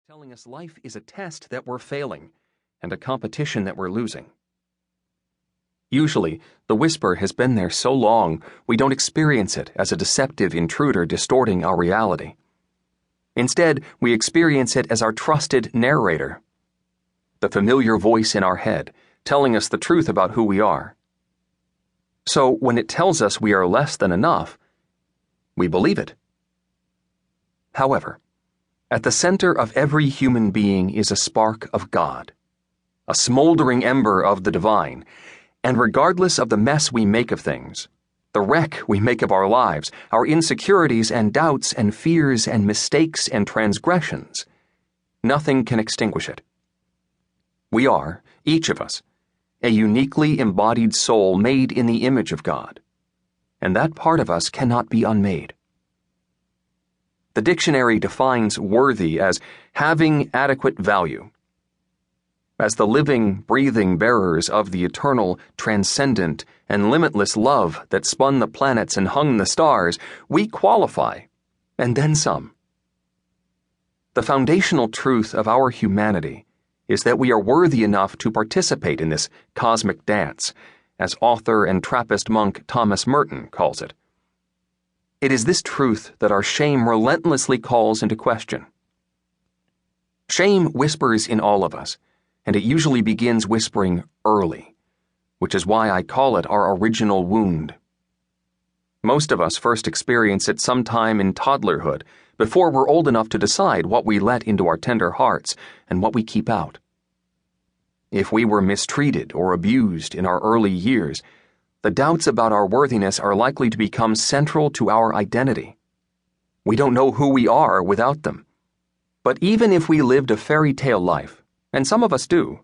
telling us life is a test that we're failing and a competition that we're losing. Usually, the whisper has been there so long we don't experience it as a deceptive intruder distorting our reality. Instead, we experience it as our trusted narrator, the familiar voice in our head telling us the truth about who we are. So when it tells us we are less than enough, we believe it. However, at the center of every human being is a spark of God, a smoldering ember of the divine, and regardless of the mess we make of things, the wreck we make of our lives, our insecurities and doubts and fears and mistakes and transgressions, nothing can extinguish it. We are, each of us, a uniquely embodied soul made in the image of God, and that part of us cannot be unmade. The dictionary defines worthy as having adequate value. As the living, breathing bearers of the eternal, transcendent, and limitless love that spun the planets and hung the stars, we qualify, and then some. The foundational truth of our humanity is that we are worthy enough to participate in this cosmic dance, as author and Trappist monk Thomas Merton calls it. It is this truth that our shame relentlessly calls into question. Shame whispers in all of us, and it usually begins whispering early, which is why I call it our original wound. Most of us first experience it sometime in toddlerhood, before we're old enough to decide what we let into our tender hearts and what we keep out. If we were mistreated or abused in our early years, the doubts about our worthiness are likely to become central to our identity. We don't know who we are without them. But even if we lived a fairy tale life, and some of us do,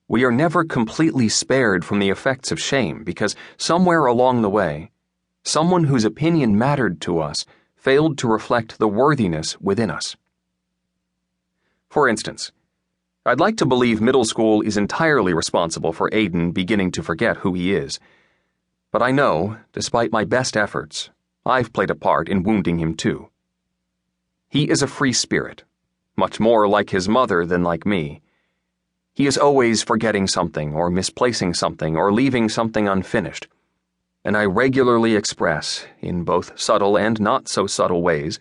we are never completely spared from the effects of shame because somewhere along the way, someone whose opinion mattered to us failed to reflect the worthiness within us. For instance, I'd like to believe middle school is entirely responsible for Aiden beginning to forget who he is. But I know, despite my best efforts, I've played a part in wounding him too. He is a free spirit, much more like his mother than like me. He is always forgetting something or misplacing something or leaving something unfinished, and I regularly express, in both subtle and not so subtle ways,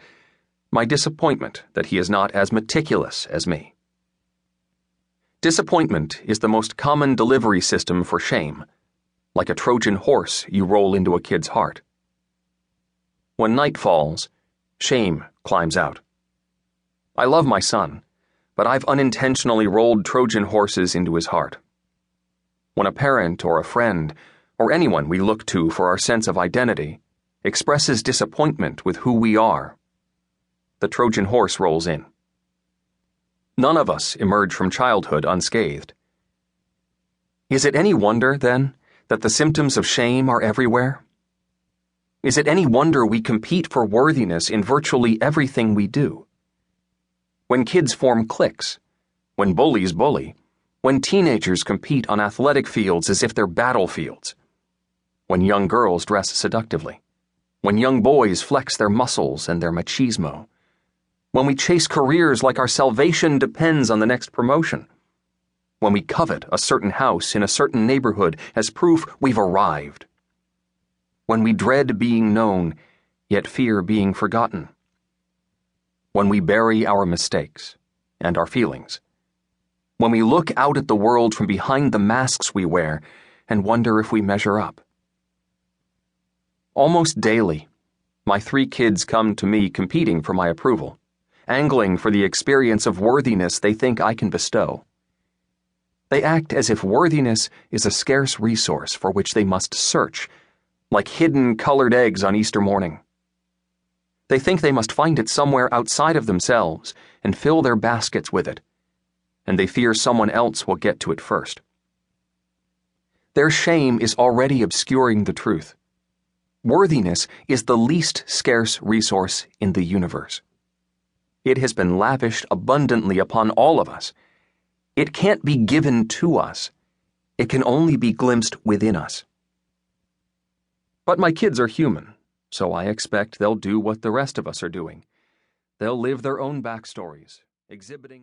my disappointment that he is not as meticulous as me. Disappointment is the most common delivery system for shame, like a Trojan horse you roll into a kid's heart. When night falls, shame climbs out. I love my son, but I've unintentionally rolled Trojan horses into his heart. When a parent or a friend, or anyone we look to for our sense of identity, expresses disappointment with who we are, the Trojan horse rolls in. None of us emerge from childhood unscathed. Is it any wonder, then, that the symptoms of shame are everywhere? Is it any wonder we compete for worthiness in virtually everything we do? When kids form cliques, when bullies bully, when teenagers compete on athletic fields as if they're battlefields, when young girls dress seductively, when young boys flex their muscles and their machismo, when we chase careers like our salvation depends on the next promotion, when we covet a certain house in a certain neighborhood as proof we've arrived, when we dread being known, yet fear being forgotten, when we bury our mistakes and our feelings, when we look out at the world from behind the masks we wear and wonder if we measure up. Almost daily, my 3 kids come to me competing for my approval, angling for the experience of worthiness they think I can bestow. They act as if worthiness is a scarce resource for which they must search, like hidden colored eggs on Easter morning. They think they must find it somewhere outside of themselves and fill their baskets with it, and they fear someone else will get to it first. Their shame is already obscuring the truth. Worthiness is the least scarce resource in the universe. It has been lavished abundantly upon all of us. It can't be given to us. It can only be glimpsed within us. But my kids are human, so I expect they'll do what the rest of us are doing. They'll live their own backstories, exhibiting